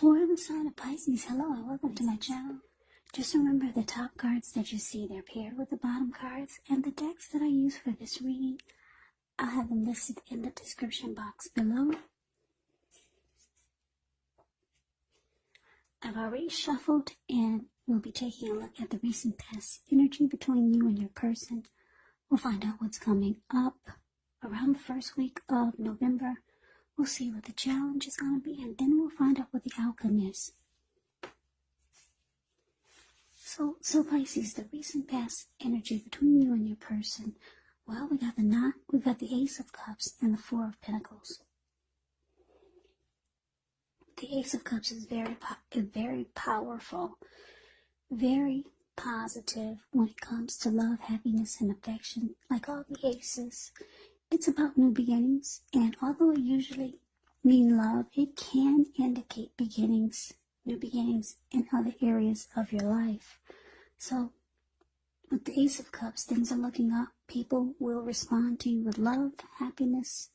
For the sign of Pisces, hello and welcome to my channel. Just remember the top cards that you see, they're paired with the bottom cards, and the decks that I use for this reading, I'll have them listed in the description box below. I've already shuffled and we'll be taking a look at the recent past energy between you and your person. We'll find out what's coming up around the first week of November. We'll see what the challenge is going to be, and then we'll find out what the outcome is. So Pisces, the recent past energy between you and your person. Well, we got the Ace of Cups and the Four of Pentacles. The Ace of Cups is very powerful, very positive when it comes to love, happiness, and affection. Like all the aces, it's about new beginnings, and although it usually means love, it can indicate beginnings, new beginnings in other areas of your life. So with the Ace of Cups, things are looking up. People will respond to you with love, happiness,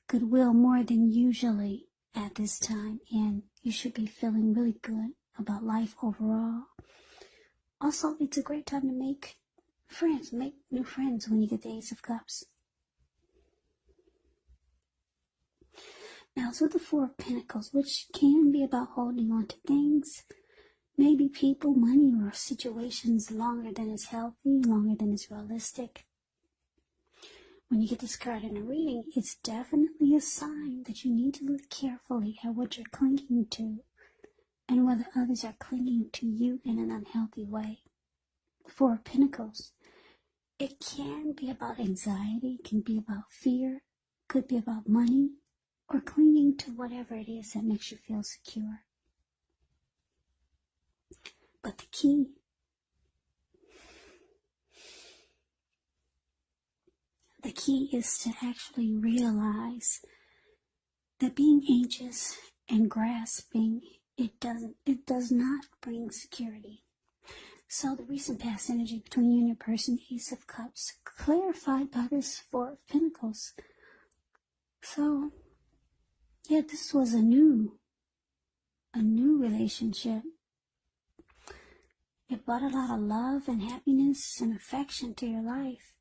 goodwill more than usually at this time, and you should be feeling really good about life overall. Also, it's a great time to make friends, make new friends when you get the Ace of Cups. Now it's with the Four of Pentacles, which can be about holding on to things, maybe people, money, or situations longer than is healthy, longer than is realistic. When you get this card in a reading, it's definitely a sign that you need to look carefully at what you're clinging to and whether others are clinging to you in an unhealthy way. The Four of Pentacles, it can be about anxiety, it can be about fear, could be about money, or clinging to whatever it is that makes you feel secure. But the key is to actually realize that being anxious and grasping, it does not bring security. So the recent past energy between you and your person, Ace of Cups, clarified by this Four of Pentacles. So yeah, this was a new relationship. It brought a lot of love and happiness and affection to your life.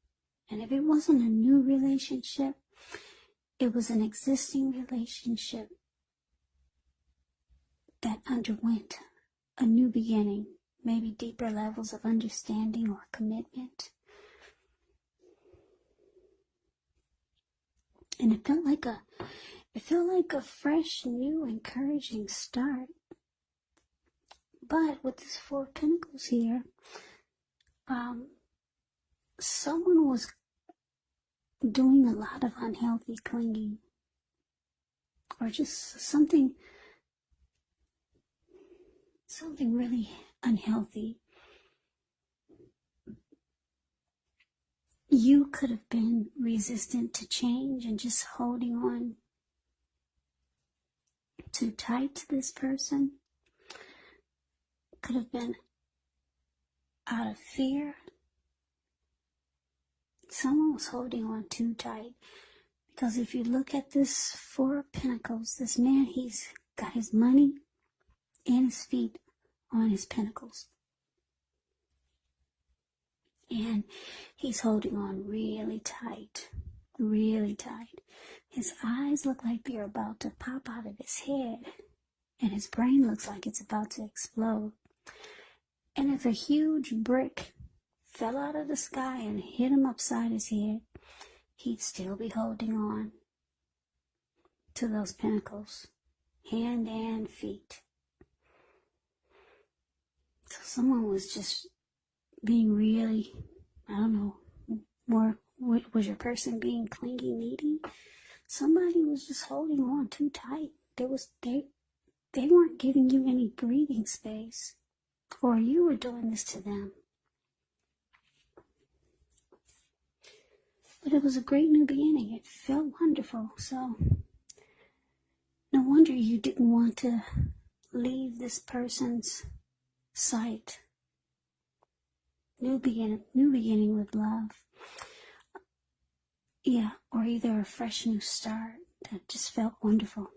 And if it wasn't a new relationship, it was an existing relationship that underwent a new beginning, maybe deeper levels of understanding or commitment. And it felt like a fresh, new, encouraging start. But with this Four of Pentacles here, someone was doing a lot of unhealthy clinging, or just something really unhealthy. You could have been resistant to change and just holding on too tight to this person. Could have been out of fear. Someone was holding on too tight, because if you look at this Four of Pentacles, this man, he's got his money and his feet on his pentacles, and he's holding on really tight, really tight. His eyes look like they're about to pop out of his head, and his brain looks like it's about to explode. And if a huge brick fell out of the sky and hit him upside his head, he'd still be holding on to those pentacles, hand and feet. So someone was just being really, I don't know, was your person being clingy, needy? Somebody was just holding on too tight. They weren't giving you any breathing space, or you were doing this to them. But it was a great new beginning. It felt wonderful. So no wonder you didn't want to leave this person's sight. New beginning with love. Yeah, or either a fresh new start that just felt wonderful.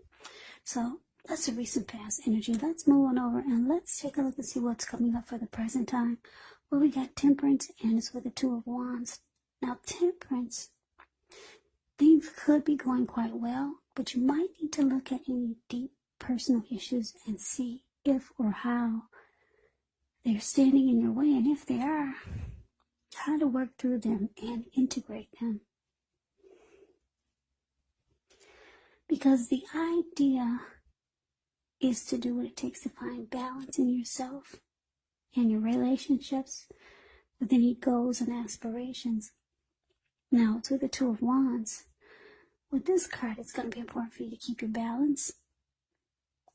So That's a recent past energy. Let's move on over and let's take a look and see what's coming up for the present time. Well, we got Temperance, and it's with the Two of Wands. Now, Temperance, things could be going quite well, but you might need to look at any deep personal issues and see if or how they're standing in your way, and if they are, how to work through them and integrate them. Because the idea is to do what it takes to find balance in yourself and your relationships with any goals and aspirations. Now, it's with the Two of Wands. With this card, it's going to be important for you to keep your balance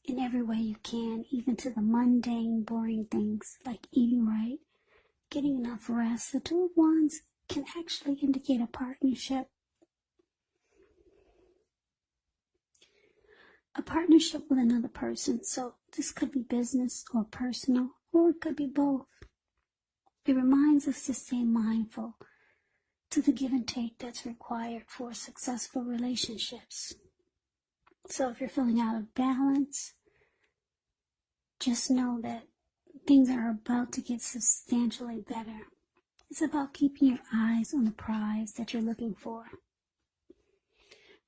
in every way you can, even to the mundane, boring things like eating right, getting enough rest. The Two of Wands can actually indicate a partnership. A partnership with another person. So this could be business or personal, or it could be both. It reminds us to stay mindful to the give and take that's required for successful relationships. So if you're feeling out of balance, just know that things are about to get substantially better. It's about keeping your eyes on the prize that you're looking for.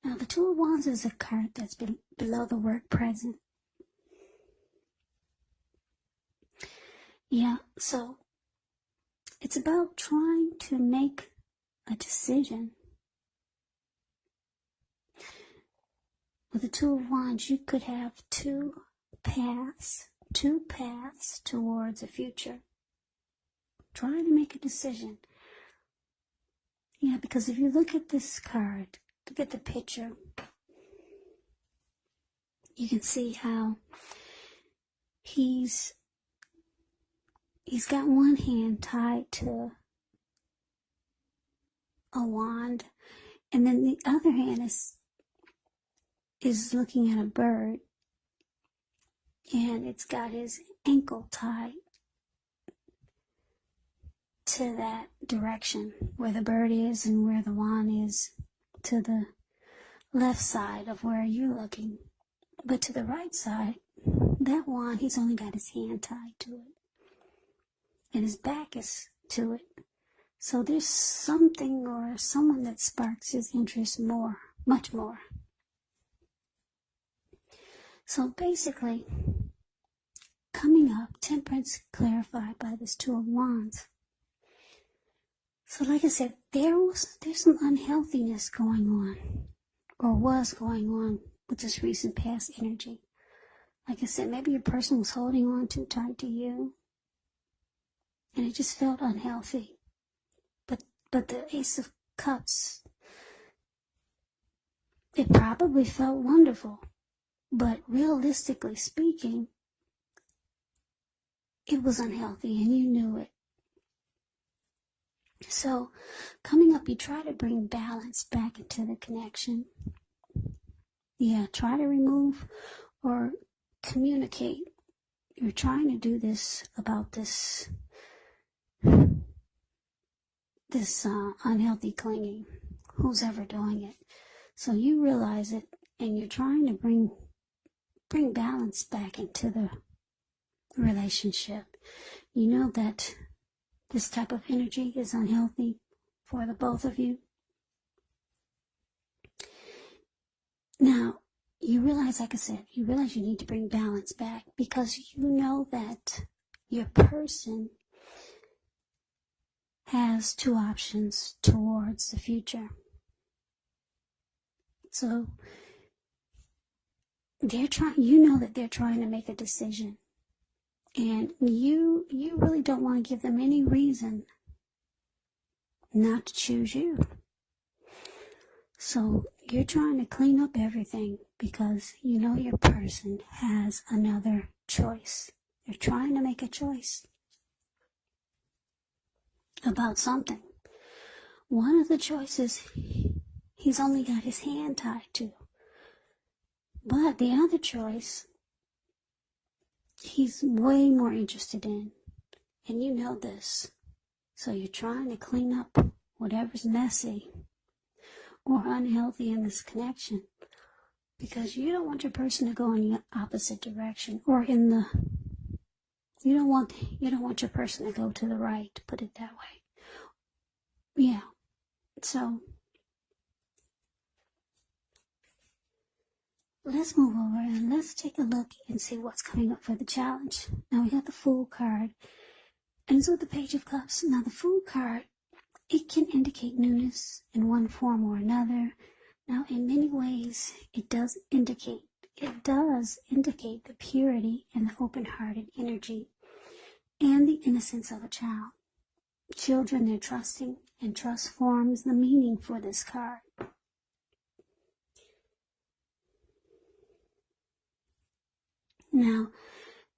Now, the Two of Wands is a card that's below the word present. Yeah, so it's about trying to make a decision. With the Two of Wands, you could have two paths towards a future. Trying to make a decision. Yeah, because if you look at this card, look at the picture, you can see how he's got one hand tied to a wand, and then the other hand is looking at a bird, and it's got his ankle tied to that direction where the bird is and where the wand is, to the left side of where you're looking. But to the right side, that wand, he's only got his hand tied to it, and his back is to it. So there's something or someone that sparks his interest more, much more. So basically, coming up, Temperance clarified by this Two of Wands. So like I said, there's some unhealthiness going on, or was going on, with this recent past energy. Like I said, maybe your person was holding on too tight to you, and it just felt unhealthy. But the Ace of Cups, it probably felt wonderful, but realistically speaking, it was unhealthy, and you knew it. So, coming up, you try to bring balance back into the connection. Yeah, try to remove or communicate. You're trying to do this about this unhealthy clinging. Who's ever doing it? So you realize it, and you're trying to bring balance back into the relationship. You know that this type of energy is unhealthy for the both of you. Now, you realize, like I said, you need to bring balance back, because you know that your person has two options towards the future. So you know that they're trying to make a decision, and you really don't want to give them any reason not to choose you. So you're trying to clean up everything, because you know your person has another choice. They're trying to make a choice about something. One of the choices he's only got his hand tied to. But the other choice, he's way more interested in. And you know this. So you're trying to clean up whatever's messy or unhealthy in this connection. because you don't want your person to go in the opposite direction, or in the, you don't want your person to go to the right, to put it that way. Yeah. So let's move over and let's take a look and see what's coming up for the challenge. Now we got the Fool card, and it's with the Page of Cups. Now the Fool card, it can indicate newness in one form or another. Now in many ways, it does indicate the purity and the open-hearted energy and the innocence of a child. Children, they're trusting, and trust forms the meaning for this card. Now,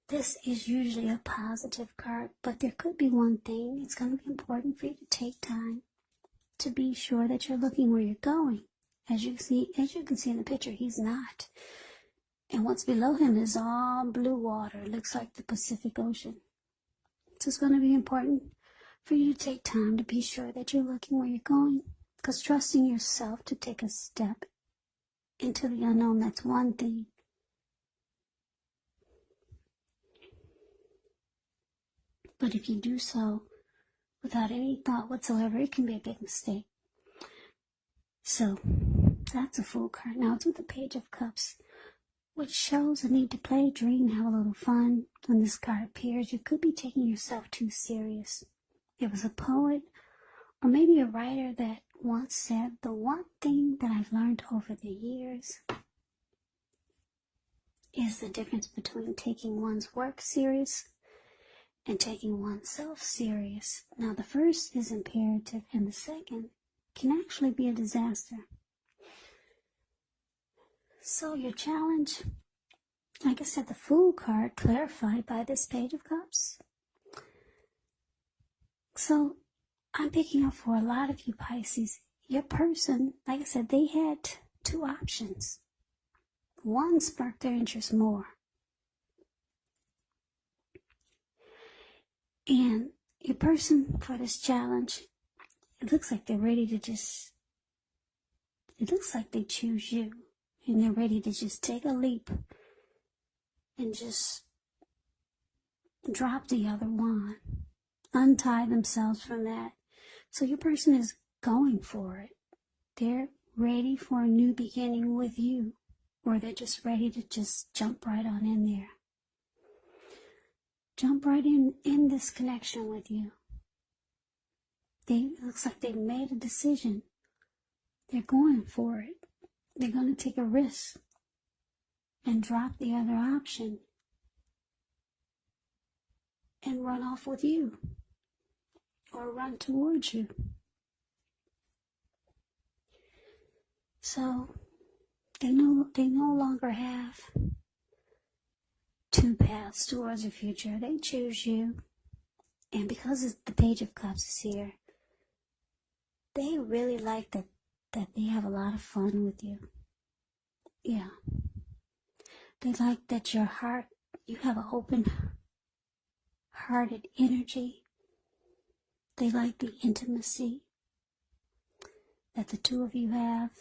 this is usually a positive card, but there could be one thing. It's going to be important for you to take time to be sure that you're looking where you're going. As you can see in the picture, he's not. And what's below him is all blue water. It looks like the Pacific Ocean. So it's going to be important for you to take time to be sure that you're looking where you're going. Because trusting yourself to take a step into the unknown, that's one thing. But if you do so without any thought whatsoever, it can be a big mistake. So that's a Fool card. Now it's with the Page of Cups, which shows a need to play, dream, have a little fun. When this card appears, you could be taking yourself too serious. It was a poet or maybe a writer that once said, the one thing that I've learned over the years is the difference between taking one's work serious and taking oneself serious. Now the first is imperative and the second can actually be a disaster. So your challenge, like I said, the Fool card clarified by this Page of Cups. So I'm picking up for a lot of you Pisces, your person, like I said, they had two options. One sparked their interest more. And your person for this challenge, it looks like they're ready to it looks like they choose you. And they're ready to just take a leap and just drop the other one. Untie themselves from that. So your person is going for it. They're ready for a new beginning with you. Or they're just ready to just jump right on in there. Jump right in this connection with you. It looks like they've made a decision. They're going for it. They're going to take a risk and drop the other option and run off with you or run towards you. So they no longer have two paths towards the future. They choose you. And because the Page of Cups is here, they really like that they have a lot of fun with you. Yeah. They like that you have an open-hearted energy. They like the intimacy that the two of you have.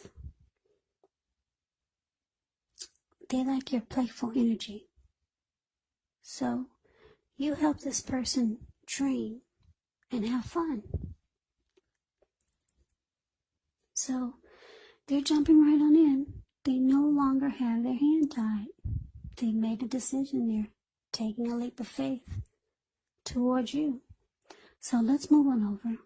They like your playful energy. So you help this person dream and have fun. So they're jumping right on in. They no longer have their hand tied. They made a decision. They're taking a leap of faith towards you. So let's move on over.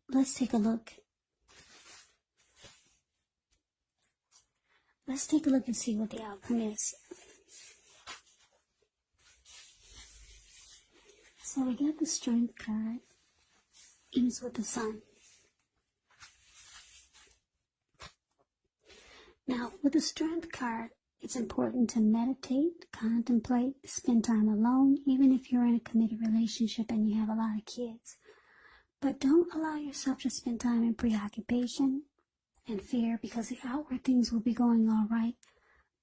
Let's take a look. Let's take a look and see what the outcome is. So we got the Strength card. And it's with the Sun. Now, with the Strength card, it's important to meditate, contemplate, spend time alone, even if you're in a committed relationship and you have a lot of kids. But don't allow yourself to spend time in preoccupation and fear, because the outward things will be going all right.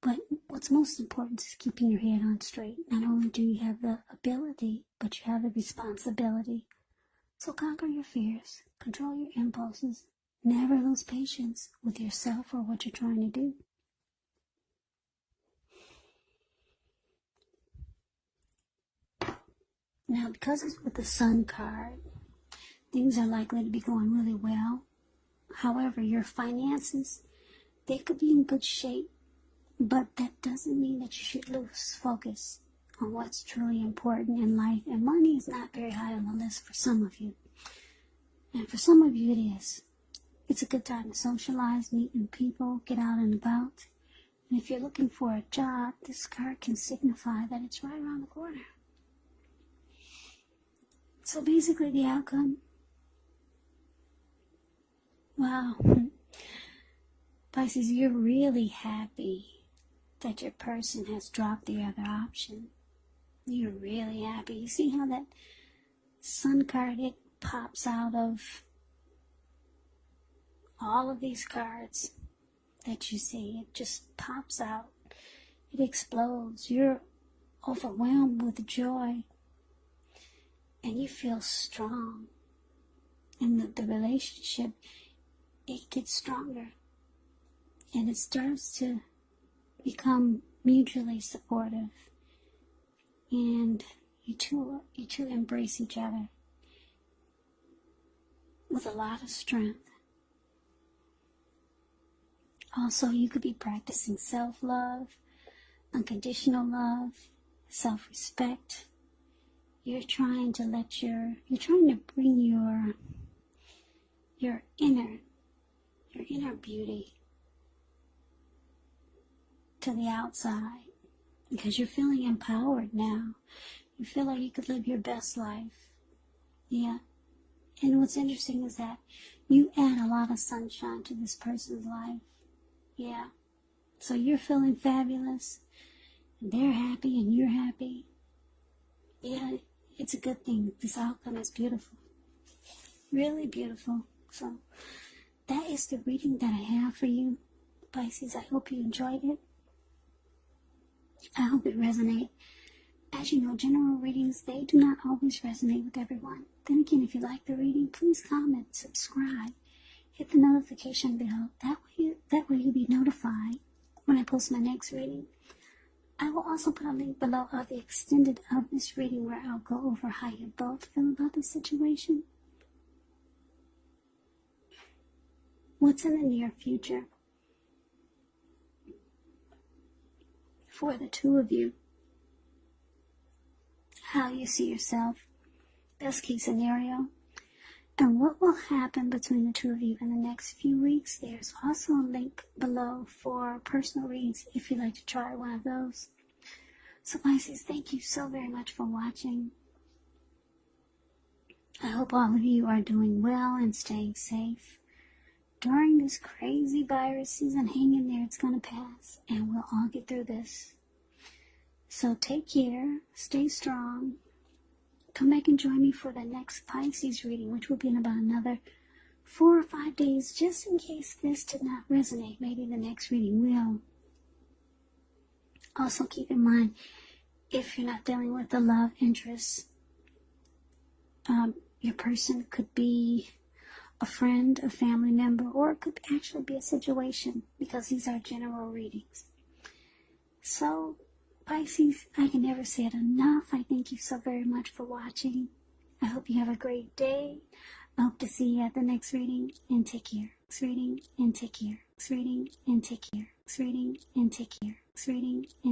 But what's most important is keeping your head on straight. Not only do you have the ability, but you have the responsibility. So conquer your fears, control your impulses, Never lose patience with yourself or what you're trying to do. Now, because it's with the Sun card, things are likely to be going really well. However, your finances, they could be in good shape, but that doesn't mean that you should lose focus on what's truly important in life. And money is not very high on the list for some of you. And for some of you, it is. It's a good time to socialize, meet new people, get out and about. And if you're looking for a job, this card can signify that it's right around the corner. So basically the outcome, wow, Pisces, you're really happy that your person has dropped the other option. You're really happy. You see how that Sun card, it pops out of all of these cards that you see. It just pops out. It explodes. You're overwhelmed with joy. And you feel strong. And the relationship, it gets stronger. And it starts to become mutually supportive. And you two embrace each other with a lot of strength. Also, you could be practicing self-love, unconditional love, self-respect. You're trying to bring your inner beauty to the outside, because you're feeling empowered now. You feel like you could live your best life. Yeah. And what's interesting is that you add a lot of sunshine to this person's life. Yeah. So you're feeling fabulous. And they're happy and you're happy. Yeah, it's a good thing. This outcome is beautiful. Really beautiful. So that is the reading that I have for you, Pisces. I hope you enjoyed it. I hope it resonates. As you know, general readings, they do not always resonate with everyone. Then again, if you like the reading, please comment, subscribe, hit the notification bell. That way you'll be notified when I post my next reading. I will also put a link below of the extended of this reading where I'll go over how you both feel about the situation. What's in the near future for the two of you? How you see yourself, best case scenario, and what will happen between the two of you in the next few weeks. There's also a link below for personal reads if you'd like to try one of those. So Pisces, thank you so very much for watching. I hope all of you are doing well and staying safe during this crazy virus season. Hang in there, it's going to pass, and we'll all get through this. So take care, stay strong. Come back and join me for the next Pisces reading, which will be in about another 4 or 5 days, just in case this did not resonate. Maybe the next reading will. Also keep in mind, if you're not dealing with the love interest, your person could be a friend, a family member, or it could actually be a situation, because these are general readings. So Pisces, I can never say it enough. I thank you so very much for watching. I hope you have a great day. I hope to see you at the next reading, and take care. Next reading, and take care. Next reading, and take care. Next reading, and take care. Next reading, and